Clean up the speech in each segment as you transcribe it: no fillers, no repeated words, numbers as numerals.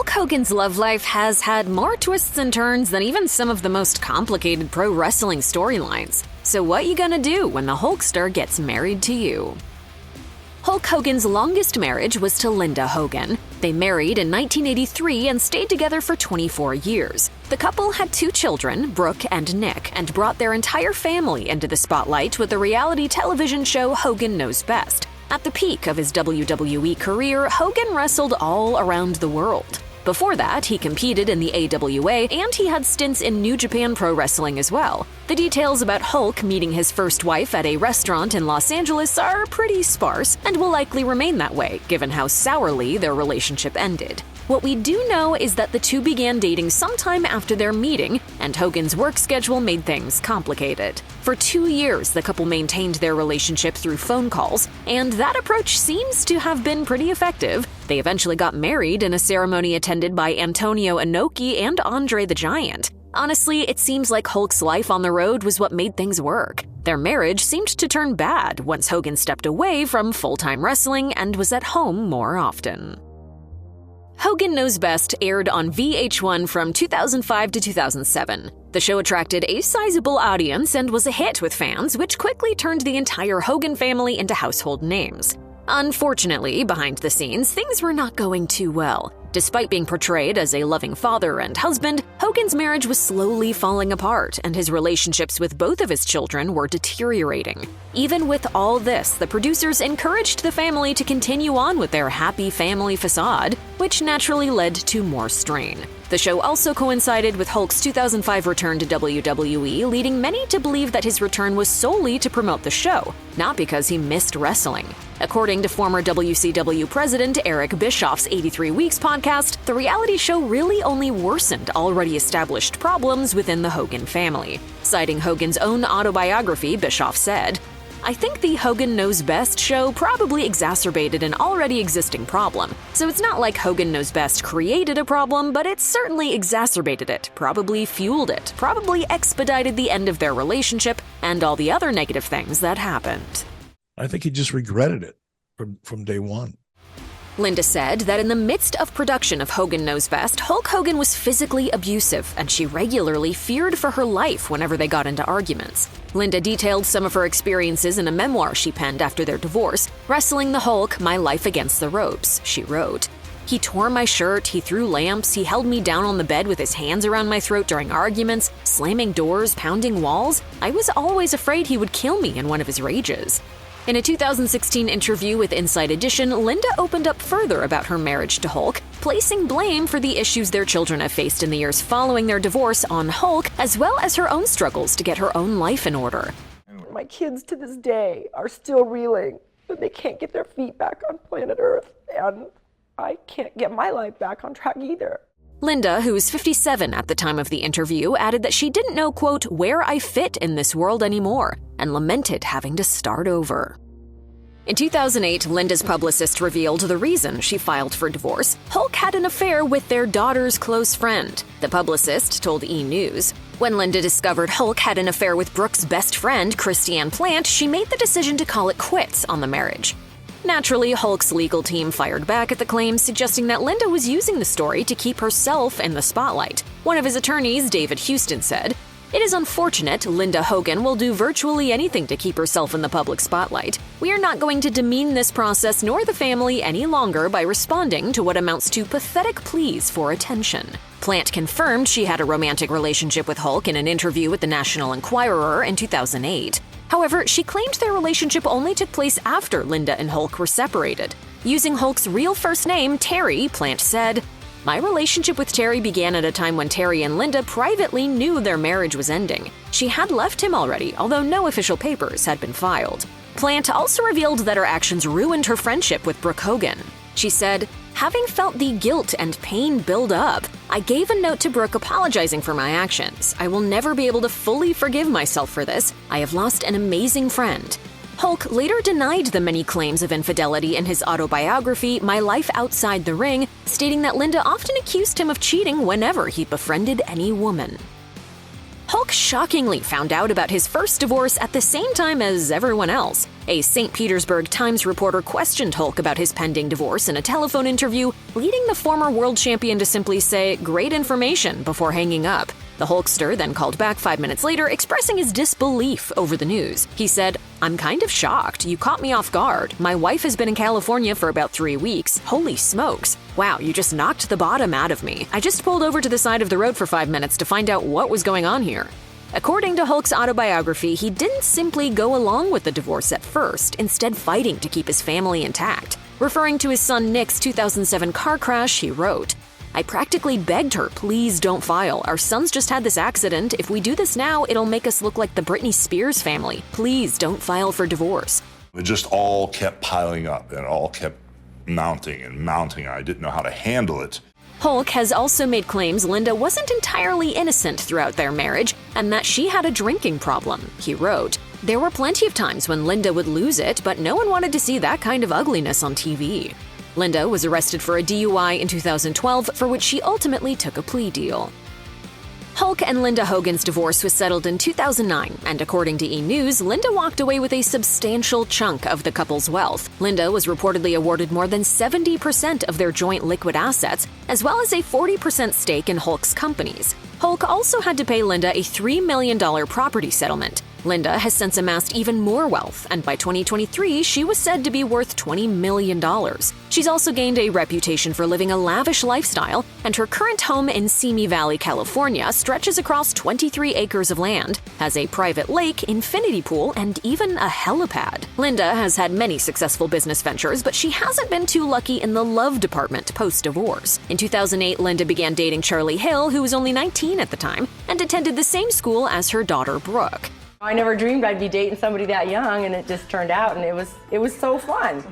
Hulk Hogan's love life has had more twists and turns than even some of the most complicated pro wrestling storylines. So what you gonna do when the Hulkster gets married to you? Hulk Hogan's longest marriage was to Linda Hogan. They married in 1983 and stayed together for 24 years. The couple had 2 children, Brooke and Nick, and brought their entire family into the spotlight with the reality television show Hogan Knows Best. At the peak of his WWE career, Hogan wrestled all around the world. Before that, he competed in the AWA, and he had stints in New Japan Pro Wrestling as well. The details about Hulk meeting his first wife at a restaurant in Los Angeles are pretty sparse, and will likely remain that way, given how sourly their relationship ended. What we do know is that the two began dating sometime after their meeting, and Hogan's work schedule made things complicated. For 2 years, the couple maintained their relationship through phone calls, and that approach seems to have been pretty effective. They eventually got married in a ceremony attended by Antonio Inoki and Andre the Giant. Honestly, it seems like Hulk's life on the road was what made things work. Their marriage seemed to turn bad once Hogan stepped away from full-time wrestling and was at home more often. Hogan Knows Best aired on VH1 from 2005 to 2007. The show attracted a sizable audience and was a hit with fans, which quickly turned the entire Hogan family into household names. Unfortunately, behind the scenes, things were not going too well. Despite being portrayed as a loving father and husband, Hogan's marriage was slowly falling apart, and his relationships with both of his children were deteriorating. Even with all this, the producers encouraged the family to continue on with their happy family facade, which naturally led to more strain. The show also coincided with Hulk's 2005 return to WWE, leading many to believe that his return was solely to promote the show, not because he missed wrestling. According to former WCW president Eric Bischoff's 83 Weeks podcast, the reality show really only worsened already established problems within the Hogan family. Citing Hogan's own autobiography, Bischoff said, "I think the Hogan Knows Best show probably exacerbated an already existing problem. So it's not like Hogan Knows Best created a problem, but it certainly exacerbated it, probably fueled it, probably expedited the end of their relationship and all the other negative things that happened." I think he just regretted it from day one. Linda said that in the midst of production of Hogan Knows Best, Hulk Hogan was physically abusive, and she regularly feared for her life whenever they got into arguments. Linda detailed some of her experiences in a memoir she penned after their divorce, Wrestling the Hulk, My Life Against the Ropes. She wrote, "He tore my shirt, he threw lamps, he held me down on the bed with his hands around my throat during arguments, slamming doors, pounding walls. I was always afraid he would kill me in one of his rages." In a 2016 interview with Inside Edition, Linda opened up further about her marriage to Hulk, placing blame for the issues their children have faced in the years following their divorce on Hulk, as well as her own struggles to get her own life in order. My kids to this day are still reeling that they can't get their feet back on planet Earth, and I can't get my life back on track either. Linda, who was 57 at the time of the interview, added that she didn't know, quote, "where I fit in this world anymore," and lamented having to start over. In 2008, Linda's publicist revealed the reason she filed for divorce. Hulk had an affair with their daughter's close friend. The publicist told E! News, "When Linda discovered Hulk had an affair with Brooke's best friend, Christiane Plant, she made the decision to call it quits on the marriage." Naturally, Hulk's legal team fired back at the claims, suggesting that Linda was using the story to keep herself in the spotlight. One of his attorneys, David Houston, said, "It is unfortunate Linda Hogan will do virtually anything to keep herself in the public spotlight. We are not going to demean this process nor the family any longer by responding to what amounts to pathetic pleas for attention." Plant confirmed she had a romantic relationship with Hulk in an interview with the National Enquirer in 2008. However, she claimed their relationship only took place after Linda and Hulk were separated. Using Hulk's real first name, Terry, Plant said, "My relationship with Terry began at a time when Terry and Linda privately knew their marriage was ending. She had left him already, although no official papers had been filed." Plant also revealed that her actions ruined her friendship with Brooke Hogan. She said, "Having felt the guilt and pain build up, I gave a note to Brooke apologizing for my actions. I will never be able to fully forgive myself for this. I have lost an amazing friend." Hulk later denied the many claims of infidelity in his autobiography, My Life Outside the Ring, stating that Linda often accused him of cheating whenever he befriended any woman. Hulk shockingly found out about his first divorce at the same time as everyone else. A St. Petersburg Times reporter questioned Hulk about his pending divorce in a telephone interview, leading the former world champion to simply say, "Great information," before hanging up. The Hulkster then called back 5 minutes later, expressing his disbelief over the news. He said, "I'm kind of shocked. You caught me off guard. My wife has been in California for about 3 weeks. Holy smokes. Wow, you just knocked the bottom out of me. I just pulled over to the side of the road for 5 minutes to find out what was going on here." According to Hulk's autobiography, he didn't simply go along with the divorce at first, instead fighting to keep his family intact. Referring to his son Nick's 2007 car crash, he wrote, "I practically begged her, please don't file. Our son's just had this accident. If we do this now, it'll make us look like the Britney Spears family. Please don't file for divorce." It just all kept piling up and it all kept mounting and mounting. I didn't know how to handle it. Hulk has also made claims Linda wasn't entirely innocent throughout their marriage and that she had a drinking problem. He wrote, "There were plenty of times when Linda would lose it, but no one wanted to see that kind of ugliness on TV." Linda was arrested for a DUI in 2012, for which she ultimately took a plea deal. Hulk and Linda Hogan's divorce was settled in 2009, and according to E! News, Linda walked away with a substantial chunk of the couple's wealth. Linda was reportedly awarded more than 70% of their joint liquid assets, as well as a 40% stake in Hulk's companies. Hulk also had to pay Linda a $3 million property settlement. Linda has since amassed even more wealth, and by 2023, she was said to be worth $20 million. She's also gained a reputation for living a lavish lifestyle, and her current home in Simi Valley, California, stretches across 23 acres of land, has a private lake, infinity pool, and even a helipad. Linda has had many successful business ventures, but she hasn't been too lucky in the love department post-divorce. In 2008, Linda began dating Charlie Hill, who was only 19 at the time, and attended the same school as her daughter, Brooke. I never dreamed I'd be dating somebody that young, and it just turned out, and it was so fun.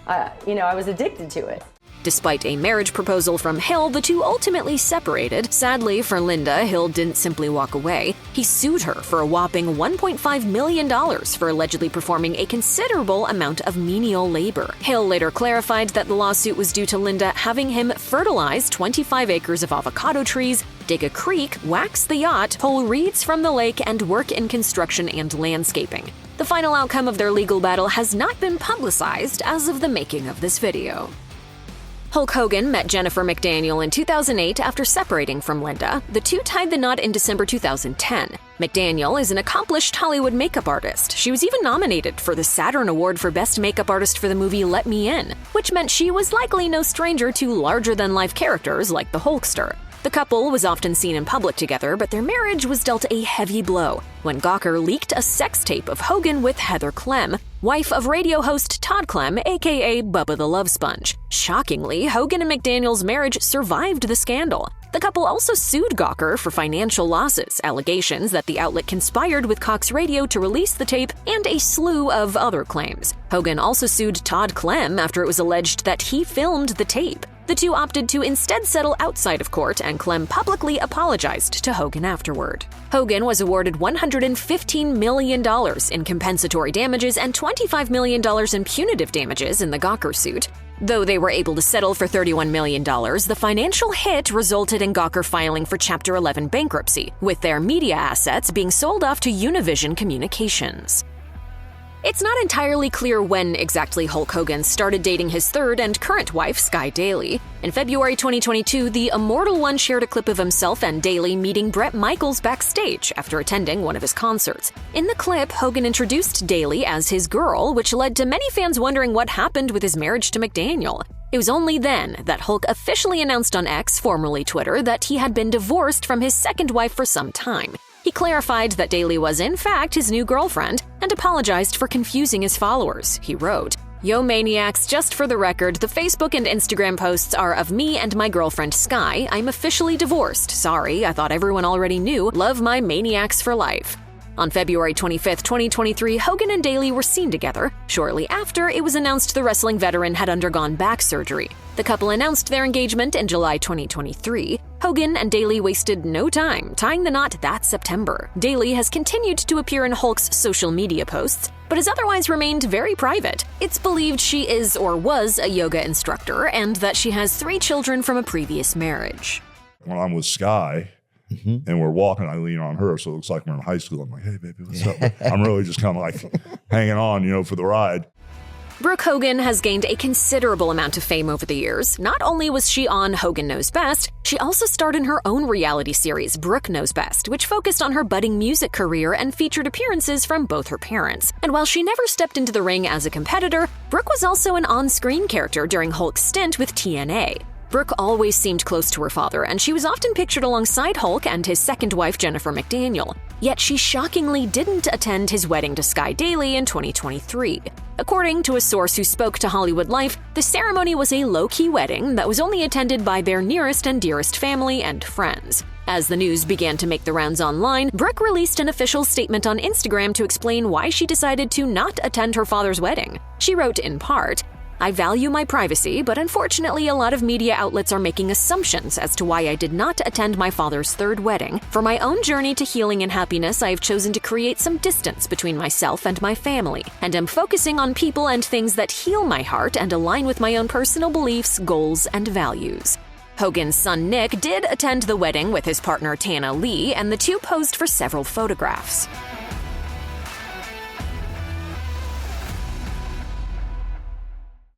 I was addicted to it. Despite a marriage proposal from Hill, the two ultimately separated. Sadly for Linda, Hill didn't simply walk away. He sued her for a whopping $1.5 million for allegedly performing a considerable amount of menial labor. Hill later clarified that the lawsuit was due to Linda having him fertilize 25 acres of avocado trees, dig a creek, wax the yacht, pull reeds from the lake, and work in construction and landscaping. The final outcome of their legal battle has not been publicized as of the making of this video. Hulk Hogan met Jennifer McDaniel in 2008 after separating from Linda. The two tied the knot in December 2010. McDaniel is an accomplished Hollywood makeup artist. She was even nominated for the Saturn Award for Best Makeup Artist for the movie Let Me In, which meant she was likely no stranger to larger-than-life characters like the Hulkster. The couple was often seen in public together, but their marriage was dealt a heavy blow when Gawker leaked a sex tape of Hogan with Heather Clem, wife of radio host Todd Clem, aka Bubba the Love Sponge. Shockingly, Hogan and McDaniel's marriage survived the scandal. The couple also sued Gawker for financial losses, allegations that the outlet conspired with Cox Radio to release the tape, and a slew of other claims. Hogan also sued Todd Clem after it was alleged that he filmed the tape. The two opted to instead settle outside of court, and Clem publicly apologized to Hogan afterward. Hogan was awarded $115 million in compensatory damages and $25 million in punitive damages in the Gawker suit. Though they were able to settle for $31 million, the financial hit resulted in Gawker filing for Chapter 11 bankruptcy, with their media assets being sold off to Univision Communications. It's not entirely clear when exactly Hulk Hogan started dating his third and current wife, Sky Daly. In February 2022, the Immortal One shared a clip of himself and Daly meeting Bret Michaels backstage after attending one of his concerts. In the clip, Hogan introduced Daly as his girl, which led to many fans wondering what happened with his marriage to McDaniel. It was only then that Hulk officially announced on X, formerly Twitter, that he had been divorced from his second wife for some time. He clarified that Daly was in fact his new girlfriend and apologized for confusing his followers. He wrote, "Yo maniacs, just for the record, the Facebook and Instagram posts are of me and my girlfriend Sky. I'm officially divorced. Sorry, I thought everyone already knew. Love my maniacs for life." On February 25, 2023, Hogan and Daly were seen together. Shortly after, it was announced the wrestling veteran had undergone back surgery. The couple announced their engagement in July 2023. Hogan and Daly wasted no time tying the knot that September. Daly has continued to appear in Hulk's social media posts, but has otherwise remained very private. It's believed she is or was a yoga instructor and that she has 3 children from a previous marriage. When I'm with Sky, and we're walking. I lean on her, so it looks like we're in high school. I'm like, hey, baby, what's up? But I'm really just kind of like hanging on, for the ride. Brooke Hogan has gained a considerable amount of fame over the years. Not only was she on Hogan Knows Best, she also starred in her own reality series, Brooke Knows Best, which focused on her budding music career and featured appearances from both her parents. And while she never stepped into the ring as a competitor, Brooke was also an on-screen character during Hulk's stint with TNA. Brooke always seemed close to her father, and she was often pictured alongside Hulk and his second wife, Jennifer McDaniel. Yet she shockingly didn't attend his wedding to Sky Daily in 2023. According to a source who spoke to Hollywood Life, the ceremony was a low-key wedding that was only attended by their nearest and dearest family and friends. As the news began to make the rounds online, Brooke released an official statement on Instagram to explain why she decided to not attend her father's wedding. She wrote in part, "I value my privacy, but unfortunately a lot of media outlets are making assumptions as to why I did not attend my father's third wedding. For my own journey to healing and happiness, I have chosen to create some distance between myself and my family, and am focusing on people and things that heal my heart and align with my own personal beliefs, goals, and values." Hogan's son Nick did attend the wedding with his partner Tana Lee, and the two posed for several photographs.